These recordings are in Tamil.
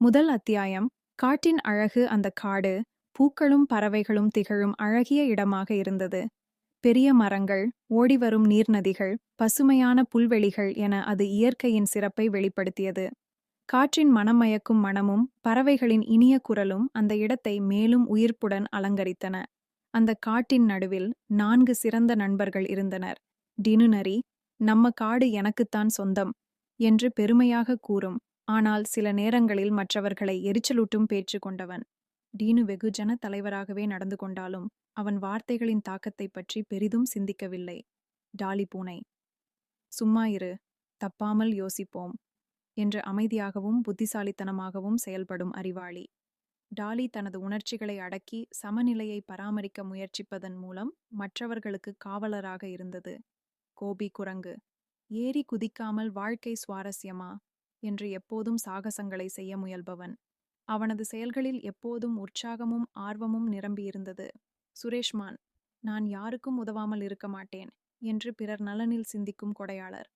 முதல் அத்தியாயம். காட்டின் அழகு. அந்த காடு பூக்களும் பறவைகளும் திகழும் அழகிய இடமாக இருந்தது. பெரிய மரங்கள், ஓடிவரும் நீர்நதிகள், பசுமையான புல்வெளிகள் என அது இயற்கையின் சிறப்பை வெளிப்படுத்தியது. காற்றின் மனமயக்கும் மணமும் பறவைகளின் இனிய குரலும் அந்த இடத்தை மேலும் உயிர்ப்புடன் அலங்கரித்தன. அந்த காட்டின் நடுவில் 4 சிறந்த நண்பர்கள் இருந்தனர். டினு நரி, "நம்ம காடு எனக்குத்தான் சொந்தம்" என்று பெருமையாக கூறும், ஆனால் சில நேரங்களில் மற்றவர்களை எரிச்சலூட்டும் பேச்சு கொண்டவன். டீனு வெகுஜன தலைவராகவே நடந்து கொண்டாலும் அவன் வார்த்தைகளின் தாக்கத்தைப் பற்றி பெரிதும் சிந்திக்கவில்லை. டாலி பூனை, "சும்மா இரு, தப்பாமல் யோசிப்போம்" என்று அமைதியாகவும் புத்திசாலித்தனமாகவும் செயல்படும் அறிவாளி. டாலி தனது உணர்ச்சிகளை அடக்கி சமநிலையை பராமரிக்க முயற்சிப்பதன் மூலம் மற்றவர்களுக்கு காவலராக இருந்தது. கோபி குரங்கு, "ஏறி குதிக்காமல் வாழ்க்கை சுவாரஸ்யமா" என்று எப்போதும் சாகசங்களை செய்ய முயல்பவன். அவனது செயல்களில் எப்போதும் உற்சாகமும் ஆர்வமும் நிரம்பியிருந்தது. சுரேஷ்மான், "நான் யாருக்கும் உதவாமல் இருக்க மாட்டேன்" என்று பிறர் நலனில் சிந்திக்கும் கொடையாளர்.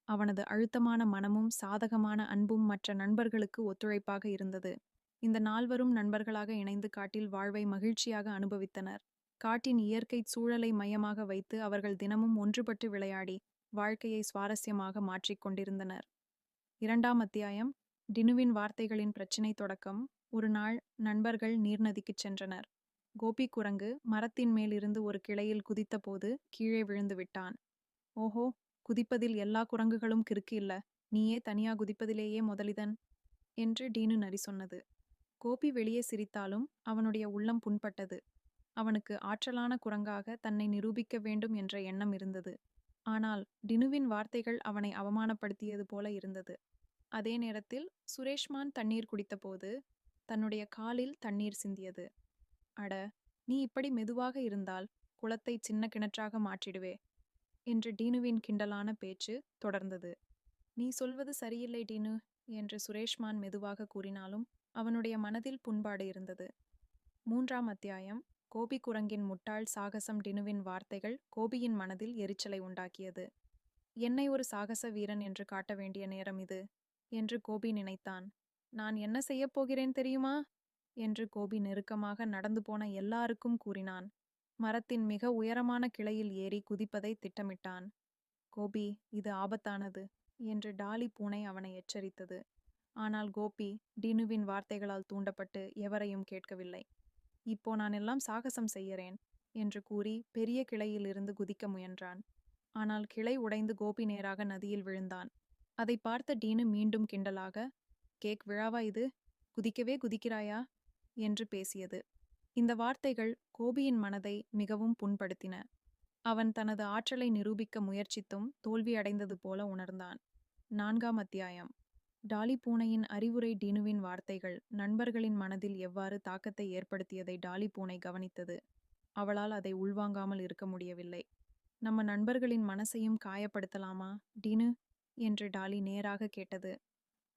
அவனது அழுத்தமான மனமும் சாதகமான அன்பும் மற்ற நண்பர்களுக்கு ஒத்துழைப்பாக இருந்தது. இந்த நால்வரும் நண்பர்களாக இணைந்து காட்டில் வாழ்வை மகிழ்ச்சியாக அனுபவித்தனர். காட்டின் இயற்கை சூழலை மையமாக வைத்து அவர்கள் தினமும் ஒன்றுபட்டு விளையாடி வாழ்க்கையை சுவாரஸ்யமாக மாற்றிக் கொண்டிருந்தனர். 2ஆம் அத்தியாயம். டினுவின் வார்த்தைகளின் பிரச்சினை தொடக்கம். ஒரு நாள் நண்பர்கள் நீர்நதிக்குச் சென்றனர். கோபி குரங்கு மரத்தின் மேலிருந்து ஒரு கிளையில் குதித்தபோது கீழே விழுந்து விட்டான். "ஓஹோ, குதிப்பதில் எல்லா குரங்குகளும் கிறுக்கு இல்ல, நீயே தனியா குதிப்பதிலேயே முதலிதன்" என்று டீனு நரி சொன்னது. கோபி வெளியே சிரித்தாலும் அவனுடைய உள்ளம் புண்பட்டது. அவனுக்கு ஆற்றலான குரங்காக தன்னை நிரூபிக்க வேண்டும் என்ற எண்ணம் இருந்தது. ஆனால் டினுவின் வார்த்தைகள் அவனை அவமானப்படுத்தியது போல இருந்தது. அதே நேரத்தில் சுரேஷ்மான் தண்ணீர் குடித்தபோது தன்னுடைய காலில் தண்ணீர் சிந்தியது. "அட, நீ இப்படி மெதுவாக இருந்தால் குளத்தை சின்ன கிணற்றாக மாற்றிடுவே" என்று டீனுவின் கிண்டலான பேச்சு தொடர்ந்தது. "நீ சொல்வது சரியில்லை டீனு" என்று சுரேஷ்மான் மெதுவாக கூறினாலும் அவனுடைய மனதில் புண்பாடு இருந்தது. 3ஆம் அத்தியாயம். கோபி குரங்கின் முட்டாள் சாகசம். டினுவின் வார்த்தைகள் கோபியின் மனதில் எரிச்சலை உண்டாக்கியது. "என்னை ஒரு சாகச வீரன் என்று காட்ட வேண்டிய நேரம் இது" என்று கோபி நினைத்தான். "நான் என்ன செய்யப் போகிறேன் தெரியுமா" என்று கோபி நெருக்கமாக நடந்து போன எல்லாருக்கும் கூறினான். மரத்தின் மிக உயரமான கிளையில் ஏறி குதிப்பதை திட்டமிட்டான். "கோபி, இது ஆபத்தானது" என்று டாலி பூனை அவனை எச்சரித்தது. ஆனால் கோபி டினுவின் வார்த்தைகளால் தூண்டப்பட்டு எவரையும் கேட்கவில்லை. "இப்போ நான் எல்லாம் சாகசம் செய்யறேன்" என்று கூறி பெரிய கிளையிலிருந்து குதிக்க முயன்றான். ஆனால் கிளை உடைந்து கோபி நேராக நதியில் விழுந்தான். அதை பார்த்த டீனு மீண்டும் கிண்டலாக, "கேக் விழாவா இது? குதிக்கவே குதிக்கிறாயா" என்று பேசியது. இந்த வார்த்தைகள் கோபியின் மனதை மிகவும் புண்படுத்தின. அவன் தனது ஆற்றலை நிரூபிக்க முயற்சித்தும் தோல்வியடைந்தது போல உணர்ந்தான். 4ஆம் அத்தியாயம். டாலி பூனையின் அறிவுரை. டீனுவின் வார்த்தைகள் நண்பர்களின் மனதில் எவ்வாறு தாக்கத்தை ஏற்படுத்தியதை டாலி பூனை கவனித்தது. அவளால் அதை உள்வாங்காமல் இருக்க முடியவில்லை. "நம்ம நண்பர்களின் மனசையும் காயப்படுத்தலாமா டீனு" என்று டாலி நேராக கேட்டது.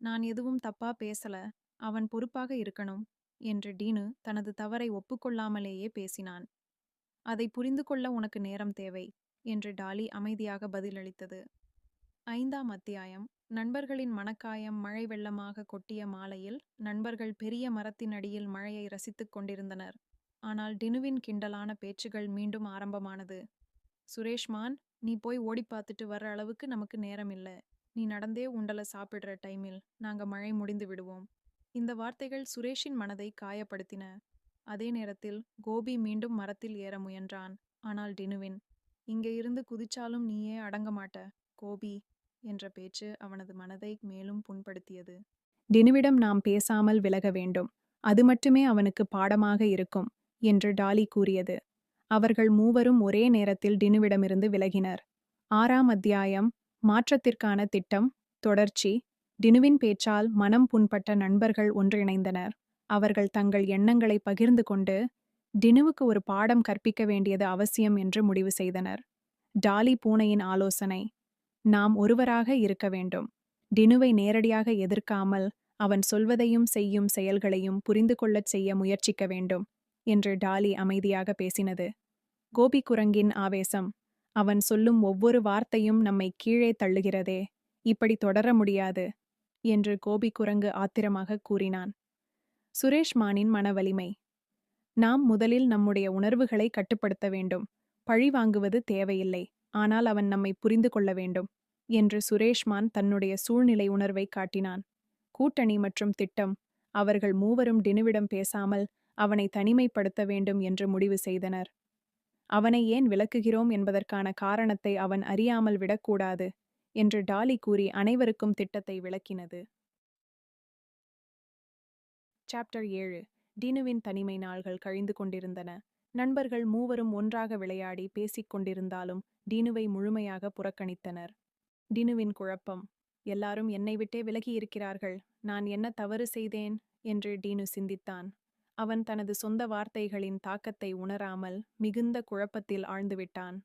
"நான் எதுவும் தப்பா பேசல, அவன் பொறுப்பாக இருக்கணும்" என்று டீனு தனது தவறை ஒப்புக்கொள்ளாமலேயே பேசினான். "அதை புரிந்து கொள்ள உனக்கு நேரம் தேவை" என்று டாலி அமைதியாக பதிலளித்தது. 5ஆம் அத்தியாயம். நண்பர்களின் மனக்காயம். மழை வெள்ளமாக கொட்டிய மாலையில் நண்பர்கள் பெரிய மரத்தின் அடியில் மழையை ரசித்துக் கொண்டிருந்தனர். ஆனால் டினுவின் கிண்டலான பேச்சுகள் மீண்டும் ஆரம்பமானது. "சுரேஷ்மான், நீ போய் ஓடி பார்த்துட்டு வர்ற அளவுக்கு நமக்கு நேரம் இல்ல. நீ நடந்தே உண்டல சாப்பிடுற டைமில் நாங்க மழை முடிந்து விடுவோம்" இந்த வார்த்தைகள் சுரேஷின் மனதை காயப்படுத்தின. அதே நேரத்தில் கோபி மீண்டும் மரத்தில் ஏற முயன்றான். ஆனால் டினுவின், "இங்க இருந்து குதிச்சாலும் நீயே அடங்க மாட்ட கோபி" என்ற பேச்சு அவனது மனதை மேலும் புண்படுத்தியது. "டினுவிடம் நாம் பேசாமல் விலக வேண்டும், அது மட்டுமே அவனுக்கு பாடமாக இருக்கும்" என்று டாலி கூறியது. அவர்கள் மூவரும் ஒரே நேரத்தில் டினுவிடமிருந்து விலகினர். 6ஆம் அத்தியாயம். மாற்றத்திற்கான திட்டம். தொடர்ச்சி. டினுவின் பேச்சால் மனம் புண்பட்ட நண்பர்கள் ஒன்றிணைந்தனர். அவர்கள் தங்கள் எண்ணங்களை பகிர்ந்து கொண்டு டினுவுக்கு ஒரு பாடம் கற்பிக்க வேண்டியது அவசியம் என்று முடிவு செய்தனர். டாலி பூனையின் ஆலோசனை: "நாம் ஒருவராக இருக்க வேண்டும். டினுவை நேரடியாக எதிர்க்காமல் அவன் சொல்வதையும் செய்யும் செயல்களையும் புரிந்து கொள்ளச் செய்ய முயற்சிக்க வேண்டும்" என்று டாலி அமைதியாக பேசினது. கோபி குரங்கின் ஆவேசம்: "அவன் சொல்லும் ஒவ்வொரு வார்த்தையும் நம்மை கீழே தள்ளுகிறதே, இப்படி தொடர முடியாது" என்று கோபி குரங்கு ஆத்திரமாக கூறினான். சுரேஷ் மானின் மனவலிமை. நாம் முதலில் நம்முடைய உணர்வுகளை கட்டுப்படுத்த வேண்டும். பழி வாங்குவது தேவையில்லை, ஆனால் அவன் நம்மை புரிந்து கொள்ள வேண்டும் என்று சுரேஷ்மான் தன்னுடைய சூழ்நிலை உணர்வை காட்டினான். கூட்டணி மற்றும் திட்டம். அவர்கள் மூவரும் டினுவிடம் பேசாமல் அவனை தனிமைப்படுத்த வேண்டும் என்று முடிவு செய்தனர். அவனை ஏன் விலக்குகிறோம் என்பதற்கான காரணத்தை அவன் அறியாமல் விடக்கூடாது என்று டாலி கூறி அனைவருக்கும் திட்டத்தை விளக்கினது. சாப்டர் 7. டினுவின் தனிமை நாள்கள் கழிந்து கொண்டிருந்தன. நண்பர்கள் மூவரும் ஒன்றாக விளையாடி பேசிக் கொண்டிருந்தாலும் டினுவை முழுமையாக புறக்கணித்தனர். டினுவின் குழப்பம். எல்லாரும் என்னை விட்டே விலகியிருக்கிறார்கள், நான் என்ன தவறு செய்தேன் என்று டினு சிந்தித்தான். அவன் தனது சொந்த வார்த்தைகளின் தாக்கத்தை உணராமல் மிகுந்த குழப்பத்தில் ஆழ்ந்துவிட்டான்.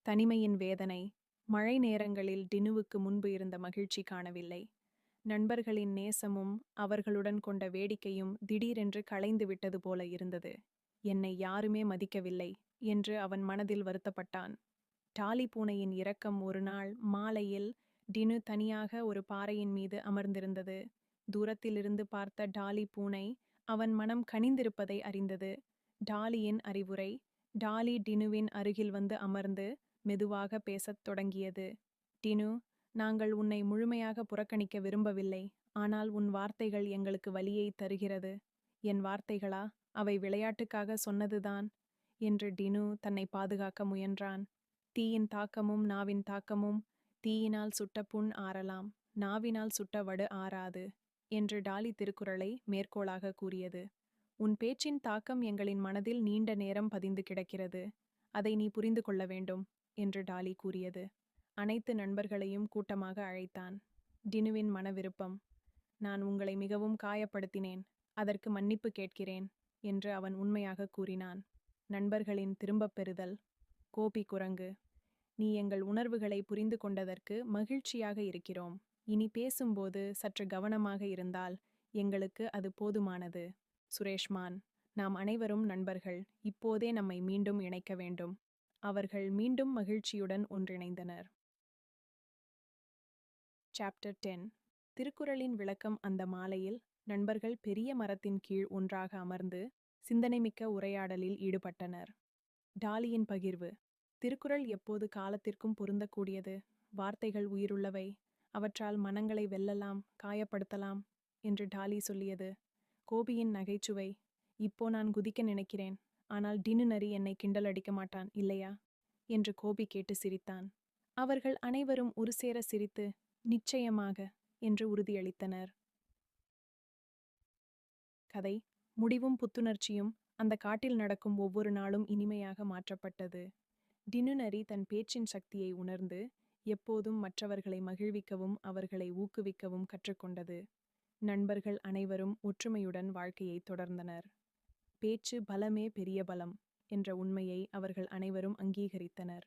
தனிமையின் வேதனை. மழை நேரங்களில் டினுவுக்கு முன்பு இருந்த மகிழ்ச்சி காணவில்லை. நண்பர்களின் நேசமும் அவர்களுடன் கொண்ட வேடிக்கையும் திடீரென்று கலைந்து விட்டது போல இருந்தது. என்னை யாருமே மதிக்கவில்லை என்று அவன் மனதில் வருத்தப்பட்டான். டாலி பூனையின் இரக்கம். ஒரு நாள் மாலையில் டினு தனியாக ஒரு பாறையின் மீது அமர்ந்திருந்தது. தூரத்திலிருந்து பார்த்த டாலி பூனை அவன் மனம் கனிந்திருப்பதை அறிந்தது. டாலியின் அறிவுரை. டாலி டினுவின் அருகில் வந்து அமர்ந்து மெதுவாக பேசத் தொடங்கியது. டினு, நாங்கள் உன்னை முழுமையாக புறக்கணிக்க விரும்பவில்லை, ஆனால் உன் வார்த்தைகள் எங்களுக்கு வலியை தருகிறது. என் வார்த்தைகளா? அவை விளையாட்டுக்காக சொன்னதுதான் என்று டினு தன்னை பாதுகாக்க முயன்றான். தீயின் தாக்கமும் நாவின் தாக்கமும். தீயினால் சுட்ட புண் ஆறலாம், நாவினால் சுட்ட வடு ஆறாது என்று டாலி திருக்குறளை மேற்கோளாக கூறியது. உன் பேச்சின் தாக்கம் எங்களின் மனதில் நீண்ட நேரம் பதிந்து கிடக்கிறது. அதை நீ புரிந்து கொள்ள வேண்டும் என்று டாலி கூறியது. அனைத்து நண்பர்களையும் கூட்டமாக அழைத்தான். டினுவின் மனவிருப்பம். நான் உங்களை மிகவும் காயப்படுத்தினேன், அதற்கு மன்னிப்பு கேட்கிறேன் என்று அவன் உண்மையாக கூறினான். நண்பர்களின் திரும்பப் பெறுதல். கோபி குரங்கு. நீ எங்கள் உணர்வுகளை புரிந்து கொண்டதற்கு மகிழ்ச்சியாக இருக்கிறோம். இனி பேசும்போது சற்று கவனமாக இருந்தால் எங்களுக்கு அது போதுமானது. சுரேஷ்மான். நாம் அனைவரும் நண்பர்கள், இப்போதே நம்மை மீண்டும் இணைக்க வேண்டும். அவர்கள் மீண்டும் மகிழ்ச்சியுடன் ஒன்றிணைந்தனர். சாப்டர் 10. திருக்குறளின் விளக்கம். அந்த மாலையில் நண்பர்கள் பெரிய மரத்தின் கீழ் ஒன்றாக அமர்ந்து சிந்தனைமிக்க உரையாடலில் ஈடுபட்டனர். டாலியின் பகிர்வு. திருக்குறள் எப்போது காலத்திற்கும் பொருந்தக்கூடியது. வார்த்தைகள் உயிருள்ளவை, அவற்றால் மனங்களை வெல்லலாம், காயப்படுத்தலாம் என்று டாலி சொல்லியது. கோபியின் நகைச்சுவை. இப்போ நான் குதிக்க நினைக்கிறேன், ஆனால் டினு நரி என்னை கிண்டல் அடிக்க மாட்டான் இல்லையா என்று கோபி கேட்டு சிரித்தான். அவர்கள் அனைவரும் ஒரு சேர சிரித்து நிச்சயமாக என்று உறுதியளித்தனர். கதை. முடிவும் புத்துணர்ச்சியும். அந்த காட்டில் நடக்கும் ஒவ்வொரு நாளும் இனிமையாக மாற்றப்பட்டது. டினு நரி தன் பேச்சின் சக்தியை உணர்ந்து எப்போதும் மற்றவர்களை மகிழ்விக்கவும் அவர்களை ஊக்குவிக்கவும் கற்றுக்கொண்டது. நண்பர்கள் அனைவரும் ஒற்றுமையுடன் வாழ்க்கையை தொடர்ந்தனர். பேச்சு பலமே பெரிய பலம் என்ற உண்மையை அவர்கள் அனைவரும் அங்கீகரித்தனர்.